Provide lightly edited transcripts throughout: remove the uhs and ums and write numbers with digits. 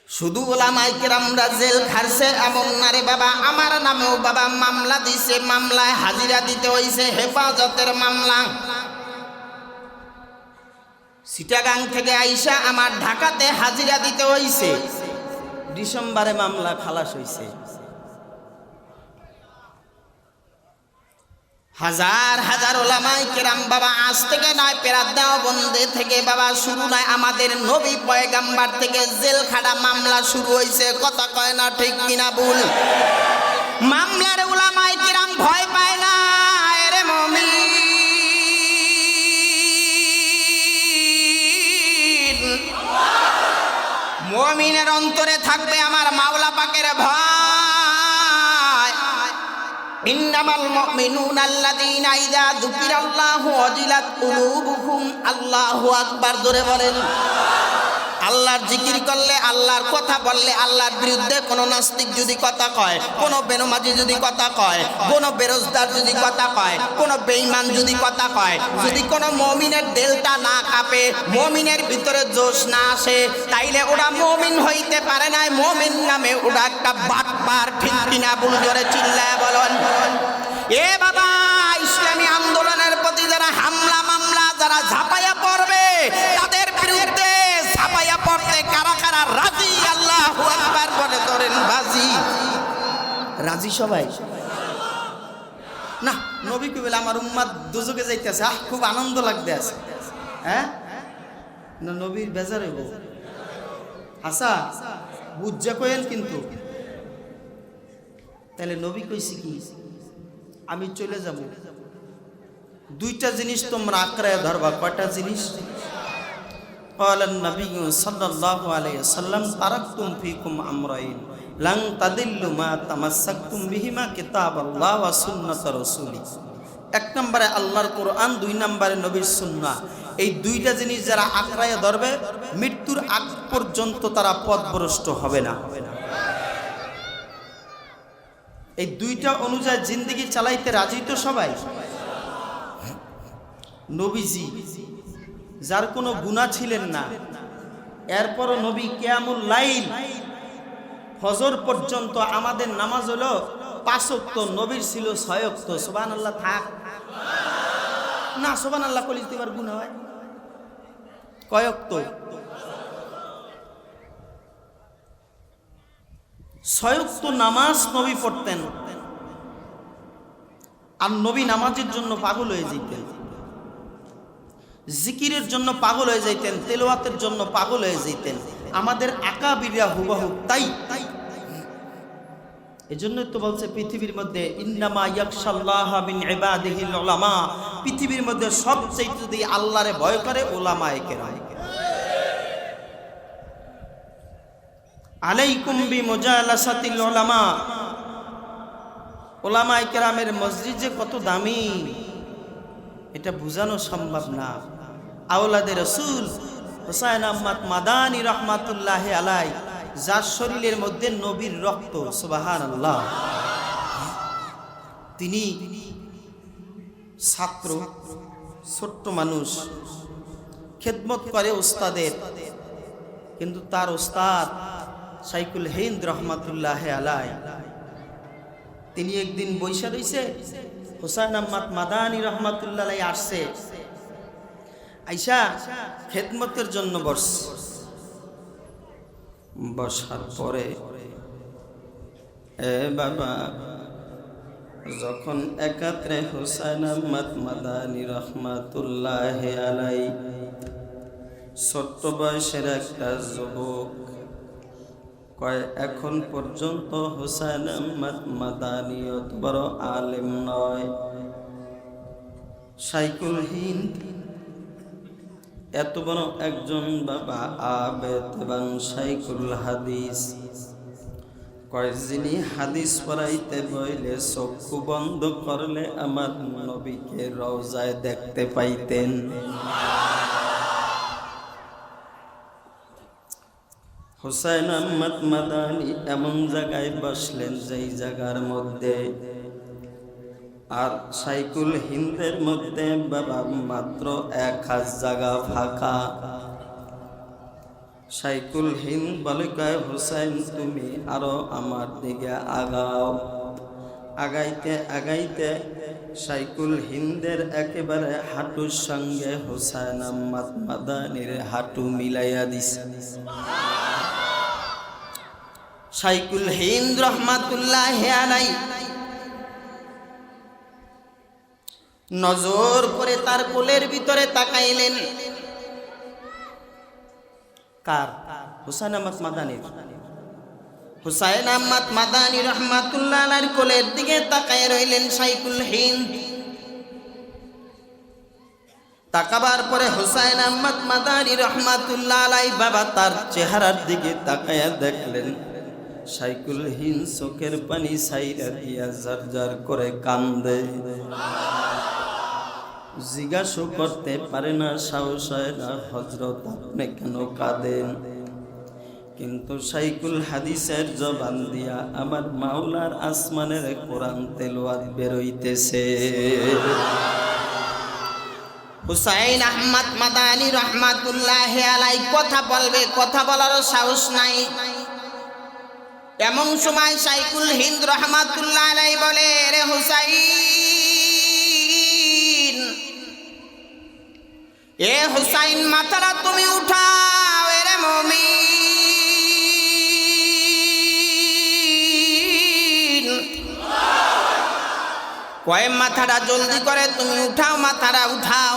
শুধু ওলামায়ে কেরামরা জেল খাটছে এমন না রে বাবা, আমার নামেও বাবা মামলা দিছে, মামলায় হাজিরা দিতে হইছে, হেফাজতের মামলা। চিটাগাং থেকে আইসা আমার ঢাকাতে হাজিরা দিতে হইছে। ডিসেম্বরে মামলা খালাস হইছে। হাজার হাজার ওলামায়ে কেরাম বাবা আজ থেকে নয়, পেরাত দেওবন্দে থেকে বাবা শুরু নয়, আমাদের নবী পয়গাম্বার থেকে জেল খাটা মামলা শুরু হইছে। কথা কয় না ঠিক কিনা ভুল? মামলার ওলামায়ে কেরাম ভয় পায় না। এরে মুমিন, মুমিনের অন্তরে থাকবে আমার মাওলা পাকের ভয়। ইন্নামাল মুমিনুনা আল্লাযীনা ইযা যুকিরাল্লাহু ওয়াজিলাত কুলুবুহুম। আল্লাহু আকবার, জোরে বলেন। আল্লাহর জিকির করলে, আল্লাহর কথা বললে, আল্লাহর বিরুদ্ধে কোনো নাস্তিক যদি কথা কয়, কোনো বেনমাজি যদি কথা কয়, কোনো বেরোজগার যদি কথা কয়, কোনো বেঈমান যদি কথা কয়, যদি কোনো মুমিনের দিলটা না কাঁপে, মুমিনের ভিতরে জোশ না আসে, তাইলে ওরা মুমিন হইতে পারে না। মুমিন নামে ওরা একটা বাটপার। ঠিক কিনা ভুল? জোরে চিল্লায় বলেন। এ বাবা, ইসলামী আন্দোলনের প্রতি যারা হামলা মামলা যারা ঝাঁপাইয়া পড়বে, তাদের বিরুদ্ধে ঝাঁপাইয়া পড়তে কারা কারা রাজি? আল্লাহু আকবার বলে ধরেন বাজি। রাজি সবাই? না, নবী কে বলে আমার উম্মাত দুজকে যাইতেছে, খুব আনন্দ লাগতে আছে। হ্যাঁ না, নবীর বেজার হইব। আচ্ছা বুঝা কইেন কিন্তু। তাহলে নবী কইছি কি? আমি চলে যাব, দুইটা জিনিস তোমরা আঁকড়ায় ধরবা। কয়টা জিনিস? ক্বালান নবী সাল্লাল্লাহু আলাইহি ওয়াসাল্লাম তারাকতুম ফীকুম আমরাইন লান তাদিল্লু মা তামাসসাকতুম বিহিমা কিতাবাল্লাহ ওয়া সুন্নাত রাসূলি। এক নম্বরে আল্লাহর কোরআন, দুই নম্বরে নবীর সুন্নাহ। এই দুইটা জিনিস যারা আঁকড়ায় ধরবে, মৃত্যুর আগ পর্যন্ত তারা পথভ্রষ্ট হবে না। এই দুইটা অনুযায়ী জিন্দেগি চালাইতে রাজি তো সবাই? নবীজি যার কোনো গুনাহ ছিলেন না, এরপরও নবী কিয়ামুল লাইল ফজর পর্যন্ত, আমাদের নামাজ হলো 5 ওয়াক্ত, নবীর ছিল 6 ওয়াক্ত। সুবহানাল্লাহ থাক না, সুবহানাল্লাহ কইলে তোমার গুনাহ হয়। কয় ওয়াক্ত? 6 ওয়াক্ত নামাজ নবী পড়তেন। আর নবী নামাজের জন্য পাগল হয়ে যেতেন, জিকিরের জন্য পাগল হয়ে যাইতেন, তেলাওয়াতের জন্য পাগল হয়ে যেতেন। আমাদের আকাবিরা হুবহু তাই। এজন্যই তো বলছে পৃথিবীর মধ্যে ইন্নামা ইয়াখশাল্লাহ মিন ইবাদিহিল উলামা, পৃথিবীর মধ্যে সবচেয়ে যদি আল্লাহরে ভয় করে উলামায়ে কেরাম। আলাইকুম বিমুজালাসাতিল উলামা। উলামায়ে কেরামের মসজিদ যে কত দামি এটা বোঝানো সম্ভব না। আওলাদে রাসূল হুসাইন আহমদ মাদানী রহমাতুল্লাহ আলাই, যার শরীরের মধ্যে নবীর রক্ত, সুবহানাল্লাহ, তিনি ছাত্র, ছোট্ট মানুষ, খেদমত করে উস্তাদের, কিন্তু তার উস্তাদ শাইখুল হিন্দ রহমাতুল্লাহ আলাই, তিনি একদিন বৈশা রইছে, হুসাইন আহমদ মাদানী রহমাতুল্লাহ আলাই আসছে, আইসা খেদমতের জন্য বসার পরে এ বাবা, যখন একাত্রে হুসাইন আহমদ মাদানী রহমাতুল্লাহ আলাই, ছোট্ট বয়সের একটা যুবক, কয় এখন পর্যন্ত হুসাইন আহমদ মাদানী অত বড় আলেম নয়, শাইখুল হিন্দ এত বড় একজন বাবা আবেদ এবং শাইখুল হাদিস, কয় যিনি হাদিস পড়াইতে বইলে চক্ষু বন্ধ করলে আমার নবীকে রওজায় দেখতে পাইতেন। হুসাইন আহমদ মাদানী এমন জায়গায় বসলেন যেই জায়গার মধ্যে, আর শাইখুল হিন্দের মধ্যে বাবা মাত্র 1 হাত জায়গা ফাঁকা। শাইকুল হিন্দ বলে কয় হুসাইন তুমি আরো আমার দিকে আগাও। আগাইতে আগাইতে শাইকুল হিন্দের একেবারে হাঁটুর সঙ্গে হুসাইন আহমদ মাদানির হাঁটু মিলাইয়া দিছে। শাইকুল হিন্দ রহমাতুল্লাহ আলাইহি নজর করে তার কোলের ভিতরে তাকাইলেন। কার? হুসাইন আহমদ মাদানির। হুসাইন আহমদ মাদানি রহমাতুল্লাহ আলাইহির কোলের দিকে তাকায় রইলেন শাইকুল হিন্দ। তাকাবার পরে হুসাইন আহমদ মাদানি রহমাতুল্লাহ আলাইহি বাবা তার চেহারার দিকে তাকায়া দেখলেন শাইকুল হিন্দ চোখের পানি ছাইরা দিয়া জারজার করে কান্দে। জিজ্ঞাসা করতে পারে না, সাহস হয় না, হযরত আপনি কেন কাঁদেন? কিন্তু শাইকুল হাদিসের জবান দিয়া আমার মাওলার আসমানের কোরআন তেলাওয়াত বেরোইতেছে। হুসাইন আহমদ মাদানি রহমাতুল্লাহ আলাইহি কথা বলবে, কথা বলারও সাহস নাই। এমন সময় শাইকুল হিন্দ রহমাতুল্লাহ আলাইহি বলে, রে হুসাইন, এ হুসাইন মাথাটা তুমি উঠাও। এরে মুমিন, কয় মাথাটা জলদি করে তুমি উঠাও, মাথাটা উঠাও।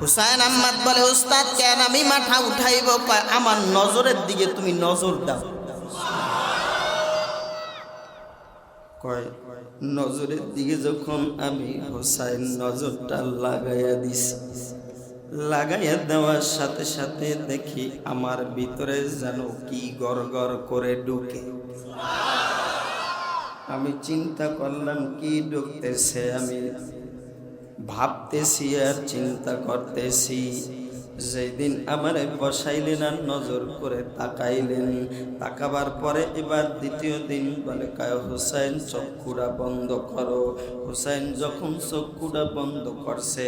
হুসাইন আহমদ বলে, উস্তাদ কেন আমি মাথা উঠাইব? কয় আমার নজরের দিকে তুমি নজর দাও। কয় নজরের দিকে যখন আমি হুসাইন নজরটা লাগাইয়া দিছি, লাগাইয়া দেওয়ার সাথে সাথে দেখি আমার ভিতরে যেন কি গড়গড় করে ঢুকে। আমি চিন্তা করলাম কি ঢুকতেছে, আমি ভাবতেছি আর চিন্তা করতেছি। যেদিন আমারে বসাইলেন আর নজর করে তাকাইলেন, তাকাবার পরে এবার দ্বিতীয় দিন বলে কয় হুসাইন চক্ষুটা বন্ধ করো। হুসাইন যখন চক্ষুটা বন্ধ করছে,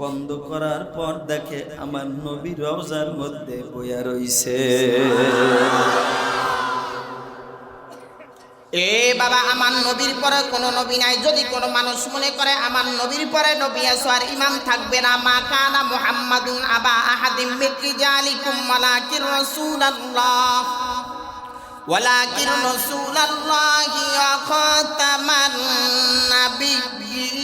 বন্ধ করার পর দেখে আমার নবী রওজার মধ্যে বইয়া রইছে। এ বাবা, আমার নবীর পরে কোনো নবী নাই। যদি কোনো মানুষ মনে করে আমার নবীর পরে নবী আছে আর ইমাম থাকবে না, মা কানা মুহাম্মাদুন আবা আহাদিম মিন রিজালিকুম ওয়ালাকিন রাসূলুল্লাহ ওয়ালাকিন রাসূলুল্লাহি ওয়া খাতামান নাবিয়্যিন।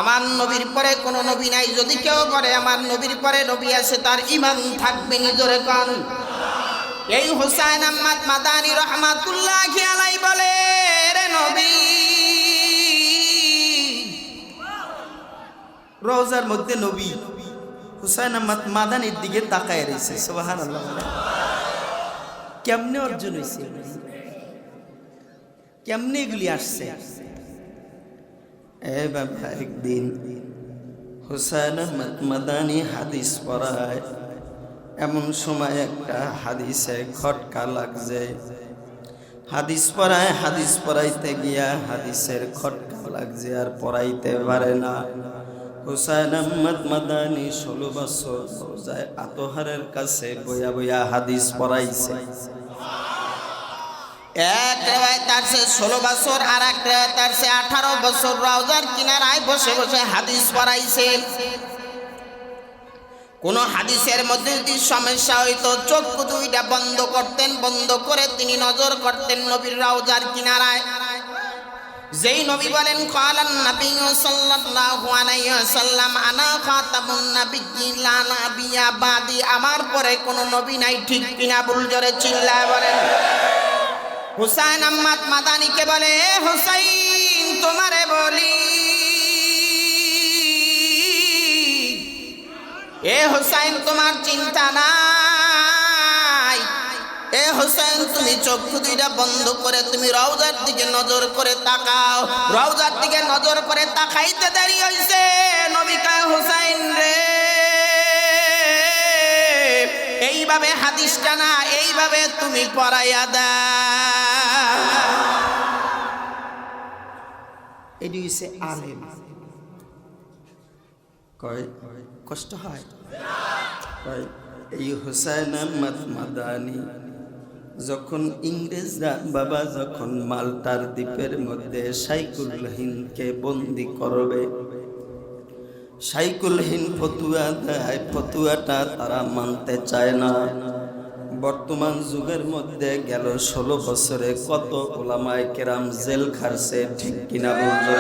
আমার নবীর পরে কোনো নবী নাই। যদি কেউ বলে আমার নবীর পরে নবী আছে, তার ঈমান থাকবে নিজরে কোন। এই হুসাইন আহমদ মাদানি রহমাতুল্লাহি আলাইহি বলে, রে নবী, রওজার মধ্যে নবী হুসাইন আহমদ মাদানির দিকে তাকায় রয়েছে। সুবহানাল্লাহ। কেমনে অর্জন হয়েছে? কেমনে এগুলি আসছে? এ বাবা, একদিন হুসাইন আহমদ মাদানি হাদিস পড়ায়, এমন সময় একটা হাদিসে খটকা লাগছে। হাদিস পড়ায়, হাদিস পড়াইতে গিয়া হাদিসের খটকা লাগছে আর পড়াইতে পারে না। হুসাইন আহমদ মাদানি 16 বছর রোজায় আতহারের কাছে বইয়া বইয়া হাদিস পড়াইছে। এক রেওয়ায়েত আছে 16 বছর, আর এক রেওয়ায়েত আছে 18 বছর রওজার কিনারায় বসে বসে হাদিস পড়াইছে। কোন হাদিসের মধ্যে যদি সমস্যা হইতো, চক্ষু দুইটা বন্ধ করতেন, বন্ধ করে তিনি নজর করতেন নবীর রওজার কিনারায়। যেই নবী বলেন কালান নবী সাল্লাল্লাহু আলাইহি ওয়াসাল্লাম আনা খাতামুন নাবিয়্যিন লা নাবিয়্যা বাদি, আমার পরে কোনো নবী নাই। ঠিক কিনা? ভুল জোরে চিল্লায় বলেন। হুসাইন আহমদ মাদানিকে বলে, হুসাইন তোমারে বলি, এ হুসাইন তোমার চিন্তা নাই। এ হুসাইন তুমি চক্ষু দুইটা বন্ধ করে তুমি রওজার দিকে নজর করে তাকাও। রওজার দিকে নজর করে তাকাইতে দেরি হইছে। নবী কয়, হুসাইন রে, এইভাবে হাদিসটা না, এইভাবে তুমি পড়াইয়া দাও। এটি হচ্ছে আলেম। কয় কষ্ট হয়? কয় এই হুসাইন আহমদ মাদানি যখন ইংরেজরা বাবা যখন মাল্টার দ্বীপের মধ্যে শাইকুল হিন্দকে বন্দি করবে, শাইকুল হিন্দ ফতুয়া দেয়, ফতুয়াটা তারা মানতে চায় না। বর্তমান যুগের মধ্যে গেল 16 বছরে কত ওলামায়ে কেরাম জেল খাটছে, ঠিক কিনা বলতে?